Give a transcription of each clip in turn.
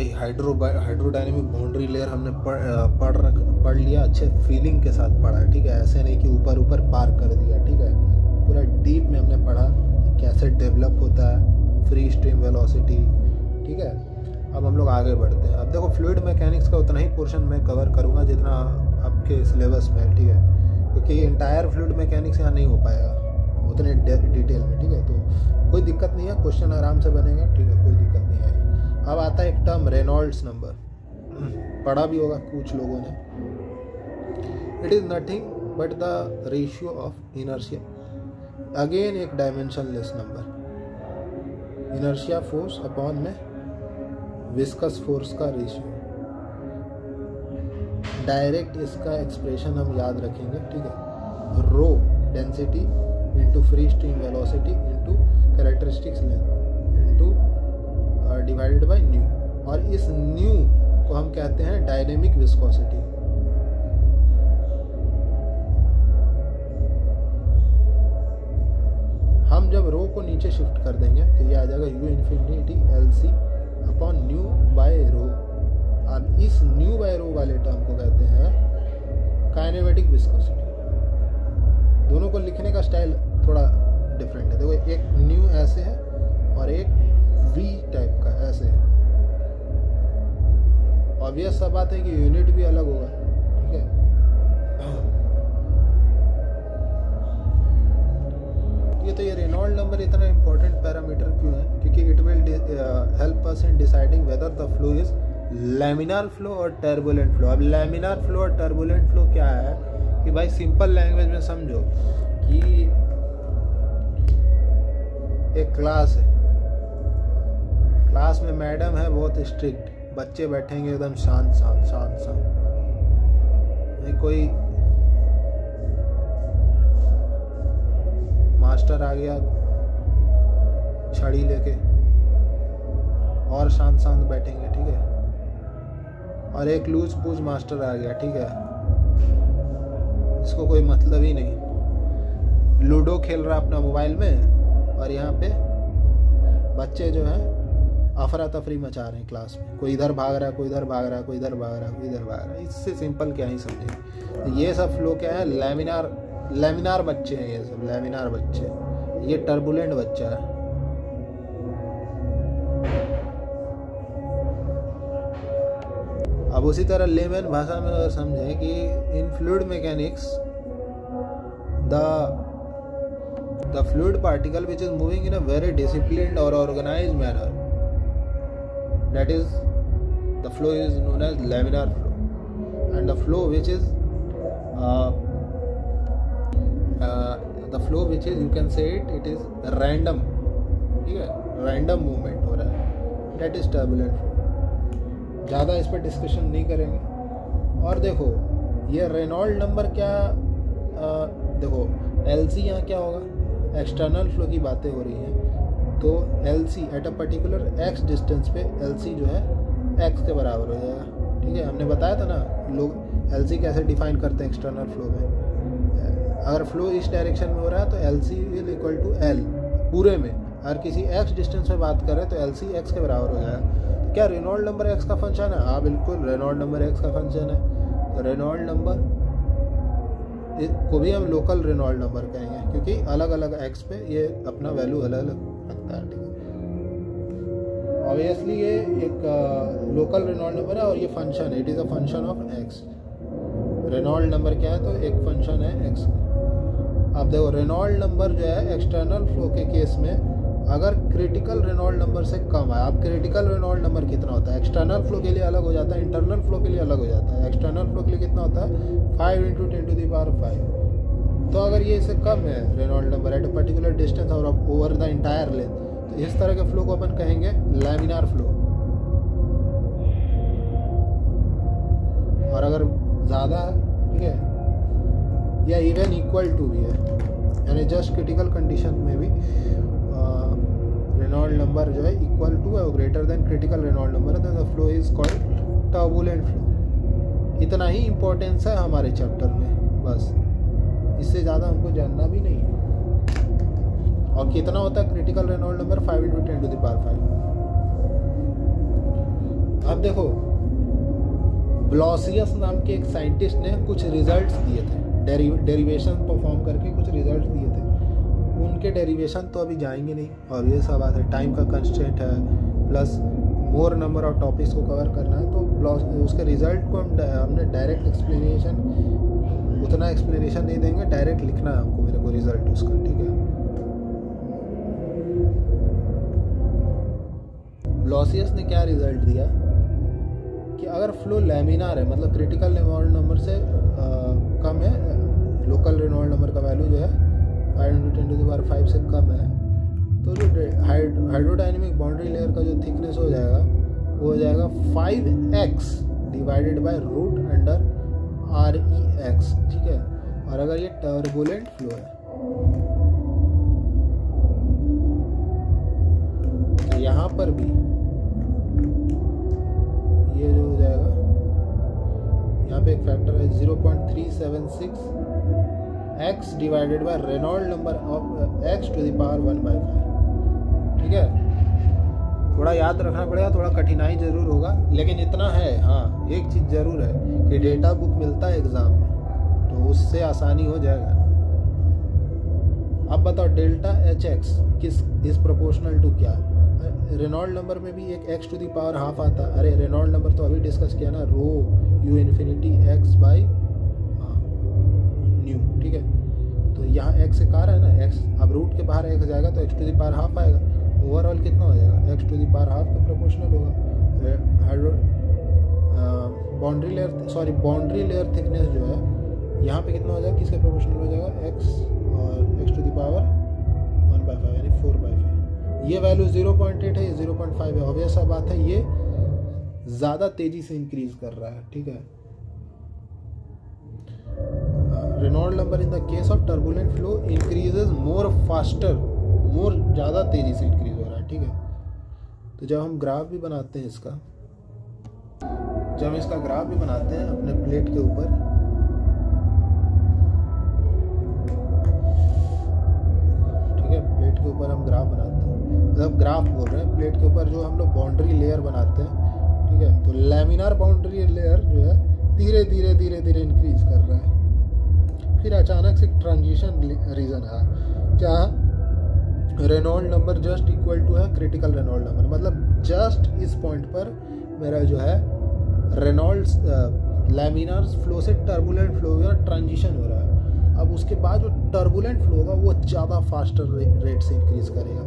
भाई hydrodynamic boundary layer हमने पढ़ लिया, अच्छे फीलिंग के साथ पढ़ा है, ठीक है। ऐसे नहीं कि ऊपर ऊपर पार कर दिया, ठीक है। पूरा डीप में हमने पढ़ा कैसे डेवलप होता है फ्री स्ट्रीम वेलोसिटी, ठीक है। अब हम लोग आगे बढ़ते हैं। अब देखो फ्लूइड मैकेनिक्स का उतना ही पोर्शन मैं कवर करूँगा जितना आपके सिलेबस में है, ठीक है, क्योंकि इंटायर फ्लूइड मैकेनिक्स यहाँ नहीं हो पाएगा उतने डिटेल में, ठीक है। तो कोई दिक्कत नहीं है, क्वेश्चन आराम से बनेगा, ठीक है, कोई दिक्कत नहीं आएगी। अब आता है एक टर्म रेनॉल्ड्स नंबर, पढ़ा भी होगा कुछ लोगों ने। It is nothing but the ratio of inertia, again एक dimensionless number. Inertia force upon में विस्कस फोर्स का रेशियो, डायरेक्ट इसका एक्सप्रेशन हम याद रखेंगे, ठीक है। Rho density into free stream velocity into characteristics length into divided by nu, और इस न्यू को हम कहते हैं डायनेमिक विस्कोसिटी। हम जब रो को नीचे शिफ्ट कर देंगे तो ये आ जाएगा U infinity L C upon nu by rho. अब इस न्यू बाय रो वाले टर्म को कहते हैं काइनेमेटिक विस्कोसिटी। दोनों को लिखने का स्टाइल थोड़ा डिफरेंट है। देखो एक न्यू ऐसे है और एक वी टाइप का ऐसे है। ऑब्वियस सा बात है कि यूनिट भी अलग होगा, ठीक है। तो ये रेनॉल्ड नंबर इतना इंपॉर्टेंट पैरामीटर क्यों है? क्योंकि it will help us in deciding whether the flow is laminar flow और टर्बुलेंट फ्लो। अब लैमिनार फ्लो और टर्बुलेंट फ्लो क्या है कि भाई सिंपल लैंग्वेज में समझो कि एक क्लास है, क्लास में मैडम है बहुत स्ट्रिक्ट, बच्चे बैठेंगे एकदम शांत शांत शांत शांत, नहीं कोई मास्टर आ गया छड़ी लेके और शांत शांत बैठेंगे, ठीक है। और एक लूज पूज मास्टर आ गया, ठीक है, इसको कोई मतलब ही नहीं, लूडो खेल रहा अपना मोबाइल में, और यहाँ पे बच्चे जो हैं अफरा तफरी मचा रहे हैं क्लास में, कोई इधर भाग रहा है, कोई इधर भाग रहा है, कोई इधर भाग रहा है, कोई इधर भाग रहा है। इससे सिंपल क्या ही समझेंगे। तो ये सब फ्लो क्या है? लैमिनार बच्चे हैं, ये सब लैमिनार बच्चे। ये टर्बुलेंट बच्चा है। अब उसी तरह लेमन भाषा में अगर समझें कि इन fluid mechanics the fluid particle which is moving in a very disciplined or organized manner, that is the flow is known as laminar flow, and the flow which is you can say it is random, ठीक है, random movement हो रहा है, that is turbulent flow। ज़्यादा इस पर discussion नहीं करेंगे। और देखो ये रेनॉल्ड नंबर क्या, देखो LC यहाँ क्या होगा, एक्सटर्नल फ्लो की बातें हो रही हैं, तो LC eight a particular x distance पे LC जो है x के बराबर हो जाएगा, ठीक है। हमने बताया था ना लोग LC कैसे डिफाइन करते हैं एक्सटर्नल फ्लो में। अगर फ्लो इस डायरेक्शन में हो रहा है तो LC will equal to L पूरे में, अगर किसी x डिस्टेंस में बात करें तो LC x के बराबर हो जाएगा। तो क्या रेनॉल्ड नंबर x का फंक्शन है? हाँ बिल्कुल, रेनॉल्ड नंबर x का फंक्शन है। तो रेनॉल्ड नंबर को भी हम लोकल रेनॉल्ड नंबर कहेंगे, क्योंकि अलग अलग एक्स पे ये अपना वैल्यू अलग अलग रखता है, ठीक है। ऑब्वियसली ये एक लोकल रेनॉल्ड नंबर है और ये फंक्शन है, it is a function of x. Reynold number क्या है? तो एक फंक्शन है एक्स। अब देखो रेनॉल्ड नंबर जो है एक्सटर्नल फ्लो के केस में अगर क्रिटिकल रेनॉल्ड नंबर से कम है, अब क्रिटिकल रेनॉल्ड नंबर कितना होता है? एक्सटर्नल फ्लो के लिए अलग हो जाता है, इंटरनल फ्लो के लिए अलग हो जाता है। एक्सटर्नल फ्लो के लिए कितना होता है? 5 × 10⁵ तो अगर ये इससे कम है Reynold number at a particular distance और ओवर द इंटायर लेंथ, तो इस तरह के फ्लो को अपन कहेंगे लैमिनार फ्लो। और अगर ज़्यादा है, ठीक है, या इवन इक्वल टू भी है, यानी जस्ट क्रिटिकल कंडीशन में भी रेनॉल्ड नंबर जो है इक्वल टू है greater than critical Reynold number है, तो the flow is called turbulent flow. इतना ही इम्पोर्टेंस है हमारे चैप्टर में, बस इससे ज़्यादा हमको जानना भी नहीं है। और कितना होता है क्रिटिकल रेनॉल्ड नंबर? 5 × 10⁵। अब देखो ब्लॉसियस नाम के एक साइंटिस्ट ने कुछ रिजल्ट्स दिए थे, डेरिवेशन परफॉर्म करके कुछ रिजल्ट दिए थे। उनके डेरिवेशन तो अभी जाएंगे नहीं, और ये सब बात है, टाइम का कंस्ट्रेंट है, plus more number of topics को कवर करना है। तो उसके रिजल्ट को हमने डायरेक्ट एक्सप्लेनेशन, उतना एक्सप्लेनेशन नहीं देंगे, डायरेक्ट लिखना है हमको, मेरे को रिजल्ट उसका, ठीक है। ब्लॉसियस ने क्या रिजल्ट दिया कि अगर फ्लो लैमिनार है, मतलब क्रिटिकल रेनॉल्ड्स नंबर से कम है, लोकल रेनॉल्ड्स नंबर का वैल्यू जो है 5×10⁵ से कम है, तो जो हाइड्रोडायनेमिक बाउंड्री लेयर का जो थिकनेस हो जाएगा वो हो जाएगा 5x divided by root under REX, ठीक है। और अगर ये टर्बुलेंट फ्लो है तो यहाँ पर भी ये जो हो जाएगा, यहाँ पे एक फैक्टर है 0.376x divided by Reynold number of x to the power 1/5, ठीक है। थोड़ा याद रखना पड़ेगा, थोड़ा कठिनाई जरूर होगा, लेकिन इतना है, हाँ एक चीज़ जरूर है कि डेटा बुक मिलता है एग्ज़ाम में, तो उससे आसानी हो जाएगा। अब बताओ डेल्टा HX किस इज प्रोपोर्शनल टू क्या? रेनॉल्ड नंबर में भी एक x to the power half आता है। अरे रेनॉल्ड नंबर तो अभी डिस्कस किया ना, रो u infinity x by new, ठीक है। तो यहाँ x से कार है ना, x अब रूट के बाहर x जाएगा तो x to the power half overall. ओवरऑल कितना हो जाएगा? x to the power half के प्रोपोर्शनल होगा। बाउंड्री लेयर थिकनेस जो है यहाँ पे कितना हो जाएगा, किसके प्रोपोर्शनल हो जाएगा? x और x टू द पावर 1/5 यानी 4/5। ये वैल्यू 0.8 है, ये 0.5 है। ऑब्वियस सा बात है, ये ज़्यादा तेज़ी से इंक्रीज कर रहा है, ठीक है। Reynold number in the case of turbulent flow increases more faster, more ज़्यादा तेज़ी से इंक्रीज हो रहा है, ठीक है। तो जब हम ग्राफ भी बनाते हैं इसका, ग्राफ भी बनाते हैं अपने प्लेट के ऊपर, ठीक है, प्लेट के ऊपर हम ग्राफ बनाते हैं, मतलब ग्राफ बोल रहे हैं, प्लेट के ऊपर जो हम लोग बाउंड्री लेयर बनाते हैं, ठीक है। तो लैमिनार बाउंड्री लेयर जो है धीरे धीरे धीरे धीरे इंक्रीज कर रहा है। फिर अचानक से ट्रांजिशन रीजन है जहाँ Reynold number just equal to है क्रिटिकल रेनॉल्ड नंबर, मतलब जस्ट इस पॉइंट पर मेरा जो है रेनॉल्ड्स लैमिनार फ्लो से टर्बुलेंट फ्लो में ट्रांजिशन हो रहा है। अब उसके बाद जो टर्बुलेंट फ्लो होगा वो ज़्यादा फास्टर रेट से इंक्रीज करेगा।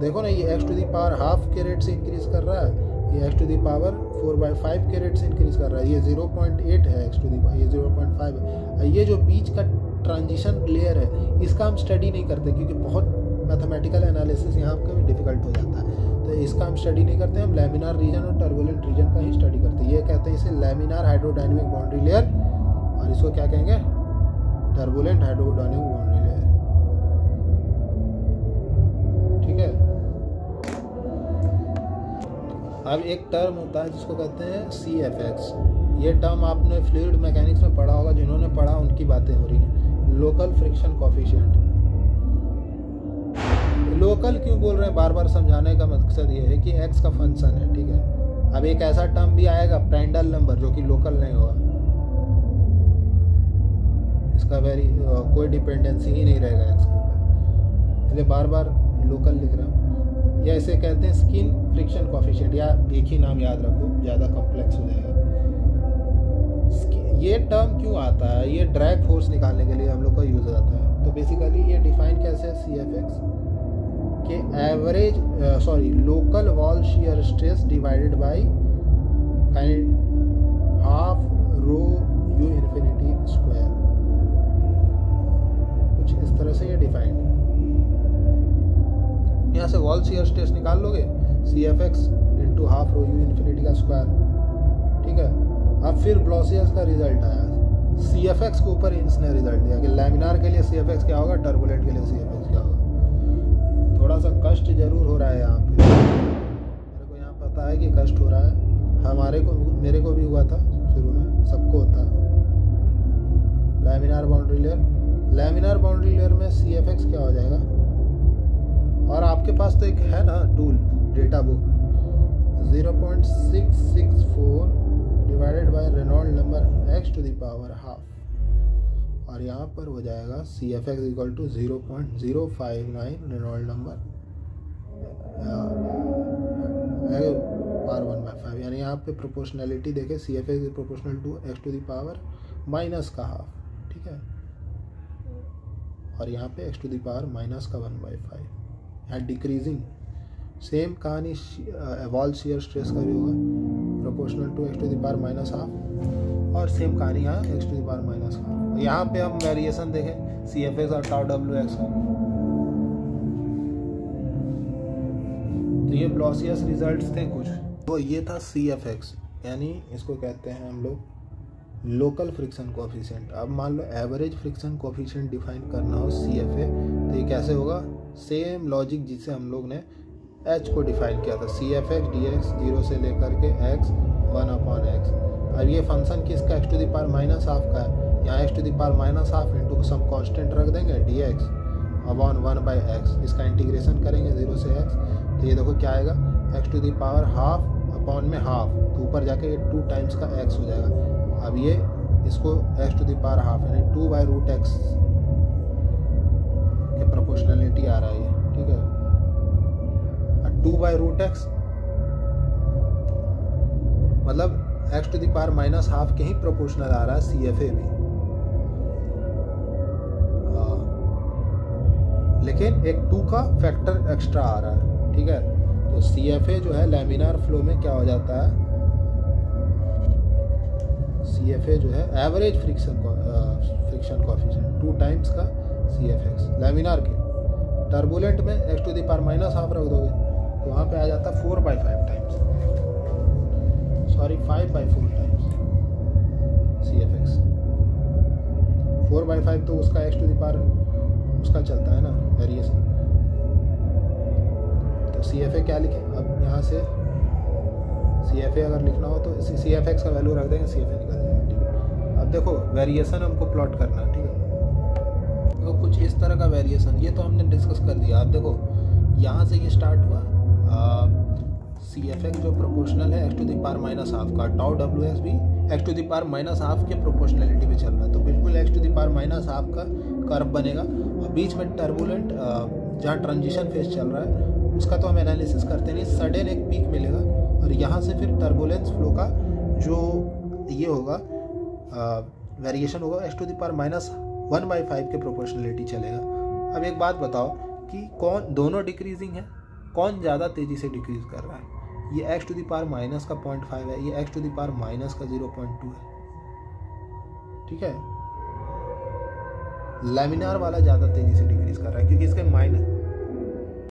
देखो ना, ये x to the power half के रेट से इंक्रीज कर रहा है, ये x टू दी पावर 4/5 के रेट से इंक्रीज कर रहा है, ये 0.8 है x टू दी पावर, ये 0.5 है। ये जो बीच का ट्रांजिशन लेयर है इसका हम स्टडी नहीं करते क्योंकि बहुत मैथमेटिकल एनालिसिस यहाँ पे भी डिफिकल्ट हो जाता है, तो इसका हम स्टडी नहीं करते। हम लैमिनार रीजन और टर्बुलेंट रीजन का ही स्टडी करते हैं। ये कहते हैं इसे लैमिनार हाइड्रोडायनेमिक बाउंड्री लेयर, और इसको क्या कहेंगे? टर्बुलेंट हाइड्रोडायनेमिक बाउंड्री लेयर, ठीक है। अब एक टर्म होता है जिसको कहते हैं CFX। ये टर्म आपने फ्लूइड मैकेनिक्स में पढ़ा होगा, जिन्होंने पढ़ा उनकी बातें हो रही हैं। Local friction coefficient. लोकल क्यों बोल रहे हैं, बार बार समझाने का मकसद ये है कि x का फंक्शन है, ठीक है। अब एक ऐसा टर्म भी आएगा प्रांड्ल नंबर जो कि लोकल नहीं होगा, इसका कोई डिपेंडेंसी ही नहीं रहेगा x के ऊपर, इसलिए बार बार लोकल लिख रहा हूँ। या इसे कहते हैं स्किन फ्रिक्शन कोफिशिएंट, या एक ही नाम याद रखो, ज़्यादा कॉम्प्लेक्स हो जाएगा। ये टर्म क्यों आता है? ये ड्रैग फोर्स निकालने के लिए हम लोग का यूज आता है। तो बेसिकली ये डिफाइन कैसे है CFX के average local wall shear stress divided by half rho u infinity square, कुछ इस तरह से ये डिफाइंड है। यहाँ से वॉल शियर स्ट्रेस निकाल लोगे CFX into half rho u infinity का स्क्वायर, ठीक है। अब फिर ब्लॉसियस का रिजल्ट आया, CFX के ऊपर इसने रिजल्ट दिया कि लैमिनार के लिए CFX क्या होगा, टर्बुलेंट के लिए CFX क्या होगा। थोड़ा सा कष्ट जरूर हो रहा है यहाँ पे, मेरे को यहाँ पता है कि कष्ट हो रहा है, मेरे को भी हुआ था शुरू में, सबको होता है। लैमिनार बाउंड्री लेयर में CFX क्या हो जाएगा। और आपके पास तो एक है ना tool, data book, 0.664 divided by Reynold number x to the power half, और यहाँ पर हो जाएगा C F x equal to 0.059 Reynold number power 1/5। यानी यहाँ पे प्रोपोर्शनैलिटी देखें, C F x is proportional to x to the power minus का हाफ, ठीक है, और यहाँ पे x to the power minus का 1/5, यहाँ डिक्रीजिंग। सेम कहानी वॉल शियर स्ट्रेस का भी होगा, proportional to x to the power minus half, और सेम कहानी यहाँ x to the power minus half. यहाँ पे हम वेरिएशन देखें सी एफ एक्स और टाउ डब्ल्यू एक्स का, तो ये ब्लॉसियस रिजल्ट्स थे कुछ। तो ये था सी एफ एक्स, यानी इसको कहते हैं हम लोग लोकल फ्रिक्शन कोएफिशिएंट। अब मान लो एवरेज फ्रिक्शन कोएफिशिएंट डिफाइन करना हो सी एफ ए, तो ये कैसे होगा? सेम लॉजिक जिससे हम लोग ने एच को डिफाइन किया था, C F x D x 0 से लेकर के एक्स 1/x। अब ये फंक्शन किसका? X to the power minus half का है, यहाँ x to the power minus half into some constant रख देंगे डी एक्स अपॉन 1/x, इसका इंटीग्रेशन करेंगे 0 से x, तो ये देखो क्या आएगा, x to the power half upon में हाफ, तो ऊपर जाके 2 टाइम्स का x हो जाएगा। अब ये इसको x to the power half यानी 2/√x के प्रोपोर्शनलिटी आ रहा है ये, ठीक है, 2/√x मतलब x to the power minus half के ही प्रोपोर्शनल आ रहा है सी एफ ए भी, लेकिन एक 2 का फैक्टर एक्स्ट्रा आ रहा है, ठीक है। तो सी एफ ए जो है लैमिनार फ्लो में क्या हो जाता है, सी एफ ए जो है एवरेज फ्रिक्शन कोएफिशिएंट 2 टाइम्स का सी एफ एक्स लैमिनार के। टर्बुलेंट में x to the power minus half रख दोगे तो वहाँ पे आ जाता 4/5 times, sorry 5/4 times C F x. 4/5 तो उसका एक्स टू द पावर उसका चलता है ना वेरिएशन, तो सी एफ ए क्या लिखें? अब यहाँ से सी एफ ए अगर लिखना हो तो सी एफ एक्स का वैल्यू रख देंगे, सी एफ ए निकल जाएगा, ठीक है। अब देखो वेरिएशन हमको प्लॉट करना है, ठीक है, तो कुछ इस तरह का वेरिएशन, ये तो हमने डिस्कस कर दिया। अब देखो यहाँ से ये स्टार्ट हुआ सी एफ एक्स जो प्रोपोर्शनल है x to the power minus half का, टाउ डब्ल्यू एक्स भी x to the power minus half के प्रोपोर्शनलिटी पे चल रहा है, तो बिल्कुल x to the power minus half का कर्व बनेगा, और बीच में टर्बुलेंट जहाँ ट्रांजिशन फेज चल रहा है उसका तो हम एनालिसिस करते नहीं, सडन एक पीक मिलेगा, और यहाँ से फिर टर्बुलेंस फ्लो का जो ये होगा वेरिएशन होगा x to the power minus 1/5 के प्रोपोर्शनलिटी चलेगा। अब एक बात बताओ कि कौन दोनों डिक्रीजिंग है, कौन ज़्यादा तेज़ी से डिक्रीज कर रहा है? ये x to the power minus का 0.5 है, ये x to the power minus का 0.2 है, ठीक है। लैमिनार वाला ज़्यादा तेज़ी से डिक्रीज कर रहा है क्योंकि इसके माइनस